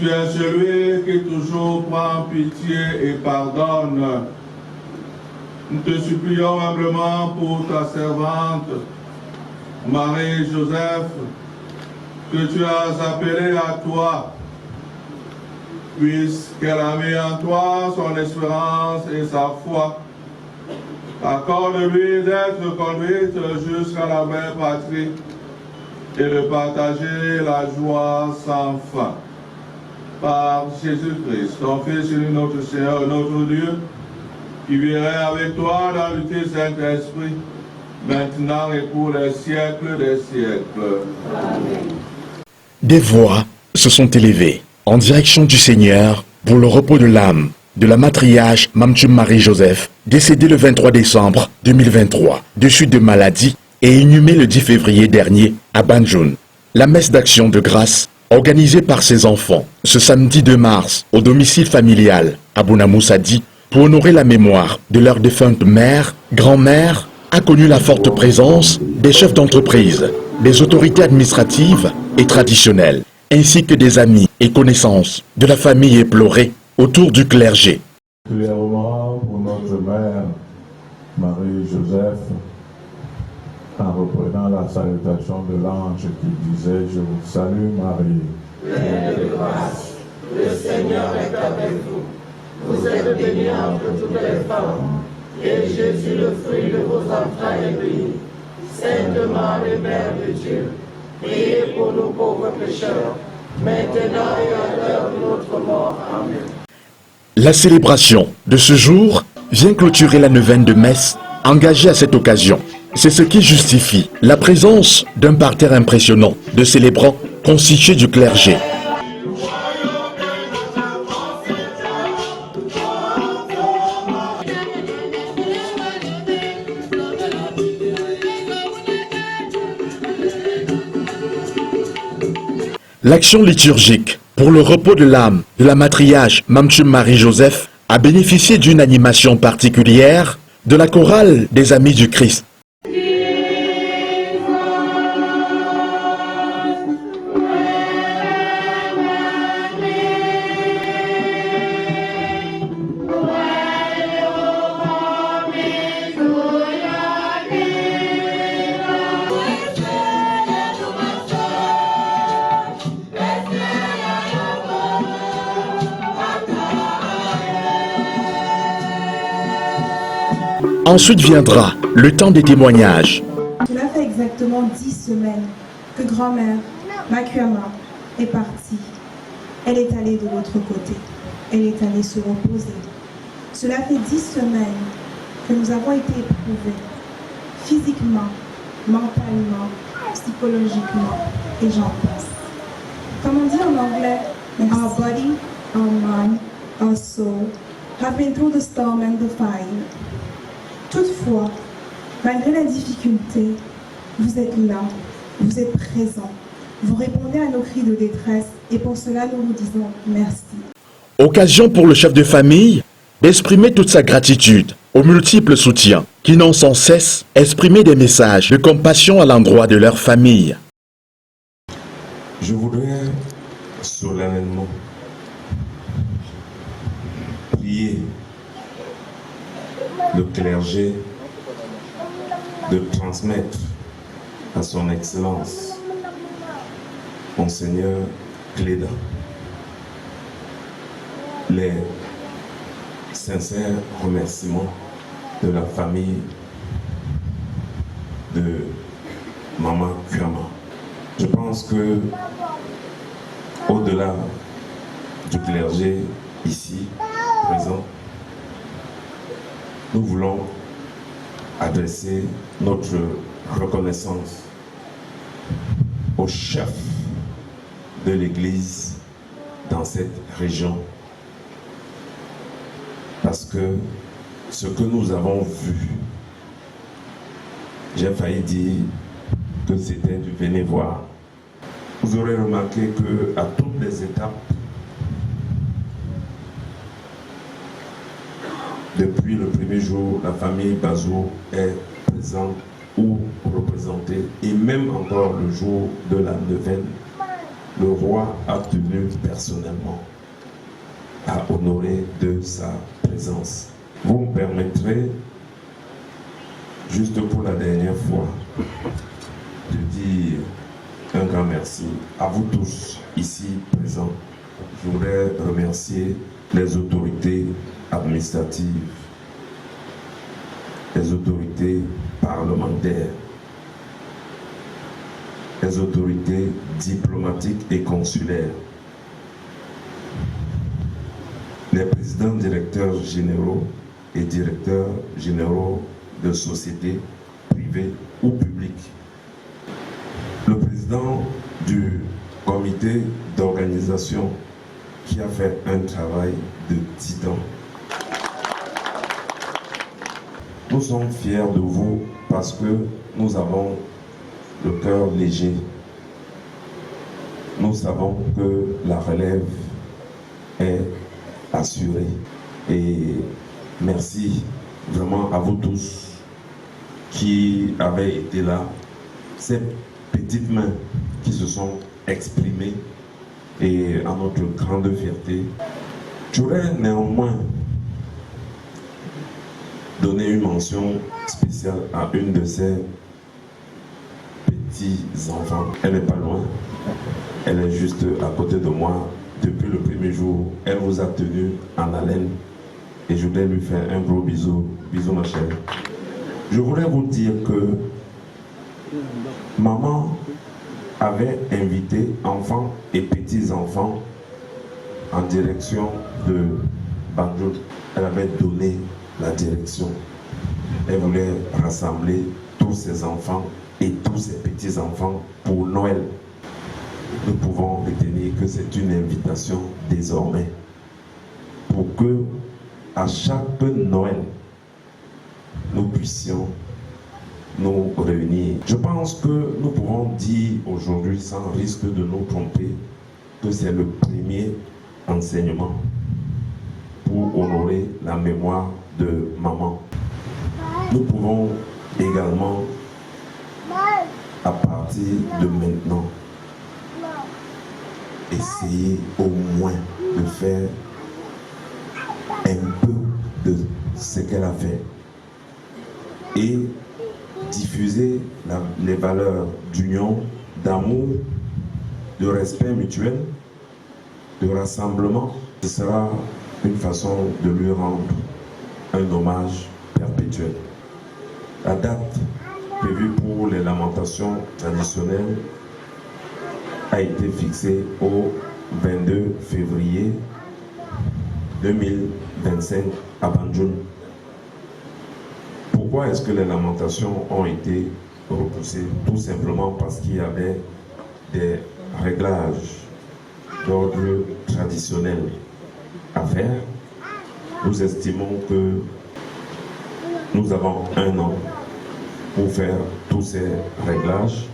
Tu es celui qui toujours prend pitié et pardonne. Nous te supplions humblement pour ta servante, Marie-Joseph, que tu as appelée à toi, puisqu'elle a mis en toi son espérance et sa foi. Accorde-lui d'être conduite jusqu'à la belle patrie et de partager la joie sans fin. Par Jésus-Christ, ton Fils et notre Seigneur, notre Dieu, qui vivrait avec toi dans l'unité Saint-Esprit, maintenant et pour les siècles des siècles. Amen. Des voix se sont élevées en direction du Seigneur pour le repos de l'âme de la matriarche Mamtchoum Marie-Joseph, décédée le 23 décembre 2023 de suite de maladie et inhumée le 10 février dernier à Banjoun. La messe d'action de grâce organisée par ses enfants ce samedi 2 mars au domicile familial à Bounamoussadi pour honorer la mémoire de leur défunte mère, grand-mère, a connu la forte présence des chefs d'entreprise, des autorités administratives et traditionnelles, ainsi que des amis et connaissances de la famille éplorée autour du clergé. Particulièrement pour notre mère, Marie-Joseph, en reprenant la salutation de l'ange qui disait « Je vous salue Marie ». Pleine de grâce, le Seigneur est avec vous. Vous êtes bénie entre toutes les femmes, et Jésus, le fruit de vos entrailles, est béni. Sainte Marie, Mère de Dieu, priez pour nous pauvres pécheurs, maintenant et à l'heure de notre mort. Amen. La célébration de ce jour vient clôturer la neuvaine de messe engagée à cette occasion. C'est ce qui justifie la présence d'un parterre impressionnant de célébrants constitués du clergé. L'action liturgique pour le repos de l'âme de la matriarche Mamtchoum Marie-Joseph a bénéficié d'une animation particulière de la chorale des Amis du Christ. Ensuite viendra le temps des témoignages. Cela fait exactement 10 semaines que grand-mère Makuama est partie. Elle est allée de l'autre côté. Elle est allée se reposer. Cela fait 10 semaines que nous avons été éprouvés physiquement, mentalement, psychologiquement et j'en passe. Comme on dit en anglais, our body, our mind, our soul have been through the storm and the fire. Toutefois, malgré la difficulté, vous êtes là, vous êtes présent, vous répondez à nos cris de détresse et pour cela nous vous disons merci. Occasion pour le chef de famille d'exprimer toute sa gratitude aux multiples soutiens qui n'ont sans cesse exprimé des messages de compassion à l'endroit de leur famille. Je voudrais solennellement prier le clergé de transmettre à son Excellence, Monseigneur Cléda, les sincères remerciements de la famille de Maman Kuama. Je pense que, au-delà du clergé ici présent, nous voulons adresser notre reconnaissance au chef de l'Église dans cette région. Parce que ce que nous avons vu, j'ai failli dire que c'était du venez voir. Vous aurez remarqué qu'à toutes les étapes, depuis le premier jour, la famille Bazou est présente ou représentée, et même encore le jour de la neuvaine, le roi a tenu personnellement à honorer de sa présence. Vous me permettrez, juste pour la dernière fois, de dire un grand merci à vous tous ici présents. Je voudrais remercier les autorités administratives, les autorités parlementaires, les autorités diplomatiques et consulaires, les présidents directeurs généraux et directeurs généraux de sociétés privées ou publiques, le président du comité d'organisation qui a fait un travail de titan. Nous sommes fiers de vous parce que nous avons le cœur léger. Nous savons que la relève est assurée. Et merci vraiment à vous tous qui avez été là. Ces petites mains qui se sont exprimées et à notre grande fierté. J'aurais néanmoins donné une mention spéciale à une de ces petits-enfants. Elle n'est pas loin, elle est juste à côté de moi. Depuis le premier jour, elle vous a tenu en haleine et je voulais lui faire un gros bisou. Bisous ma chérie. Je voudrais vous dire que maman avait invité enfants et petits-enfants en direction de Banjul. Elle avait donné la direction. Elle voulait rassembler tous ses enfants et tous ses petits-enfants pour Noël. Nous pouvons retenir que c'est une invitation désormais pour que à chaque Noël, nous puissions nous réunir. Je pense que nous pouvons dire aujourd'hui, sans risque de nous tromper, que c'est le premier enseignement pour honorer la mémoire de maman. Nous pouvons également, à partir de maintenant, essayer au moins de faire un peu de ce qu'elle a fait et diffuser les valeurs d'union, d'amour, de respect mutuel, de rassemblement. Ce sera une façon de lui rendre un hommage perpétuel. La date prévue pour les lamentations traditionnelles a été fixée au 22 février 2025 à Banjul. Pourquoi est-ce que les lamentations ont été repoussées? Tout simplement parce qu'il y avait des réglages d'ordre traditionnel à faire. Nous estimons que nous avons un an pour faire tous ces réglages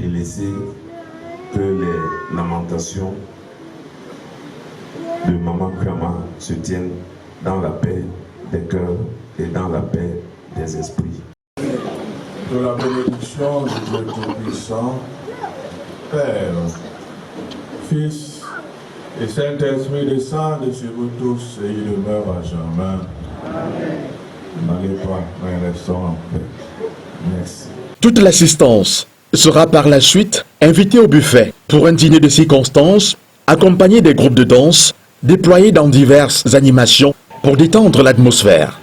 et laisser que les lamentations de Maman Kouama se tiennent dans la paix des cœurs et dans la paix des esprits. Que la bénédiction du Dieu Tout-Puissant, Père, Fils et Saint-Esprit descendent sur vous tous et ils demeurent à jamais. N'allez pas, mais restons en paix. Merci. Toute l'assistance sera par la suite invitée au buffet pour un dîner de circonstances, accompagné des groupes de danse déployés dans diverses animations pour détendre l'atmosphère.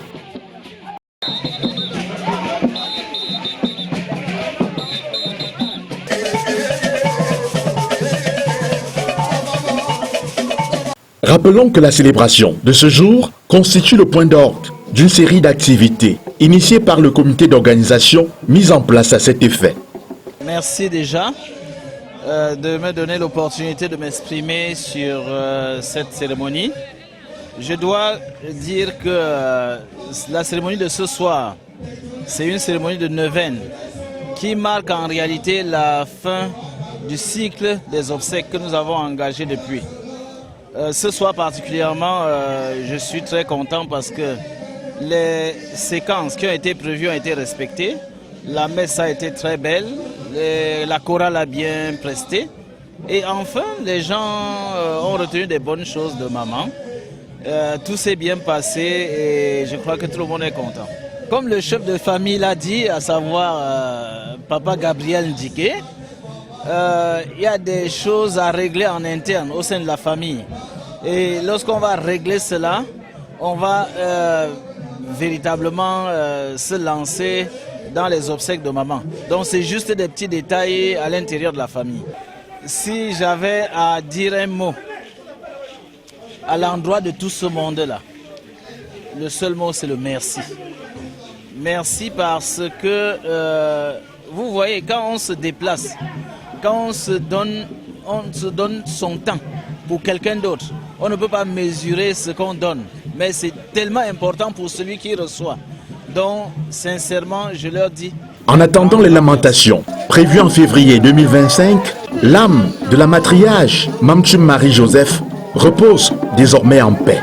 Rappelons que la célébration de ce jour constitue le point d'ordre d'une série d'activités initiées par le comité d'organisation mis en place à cet effet. Merci déjà de me donner l'opportunité de m'exprimer sur cette cérémonie. Je dois dire que la cérémonie de ce soir, c'est une cérémonie de neuvaine qui marque en réalité la fin du cycle des obsèques que nous avons engagé depuis. Ce soir particulièrement, je suis très content parce que les séquences qui ont été prévues ont été respectées. La messe a été très belle, la chorale a bien presté Et enfin, les gens ont retenu des bonnes choses de maman. Tout s'est bien passé et je crois que tout le monde est content. Comme le chef de famille l'a dit, à savoir Papa Gabriel Ndiké, il y a des choses à régler en interne au sein de la famille. Et lorsqu'on va régler cela, on va véritablement se lancer dans les obsèques de maman. Donc c'est juste des petits détails à l'intérieur de la famille. Si j'avais à dire un mot à l'endroit de tout ce monde-là, le seul mot c'est le merci. Merci parce que, vous voyez, quand on se déplace, quand on se donne son temps pour quelqu'un d'autre, on ne peut pas mesurer ce qu'on donne, mais c'est tellement important pour celui qui reçoit. Donc, sincèrement, je leur dis... En attendant les lamentations prévues en février 2025, l'âme de la matriarche Mame Tchum Marie Joseph repose désormais en paix.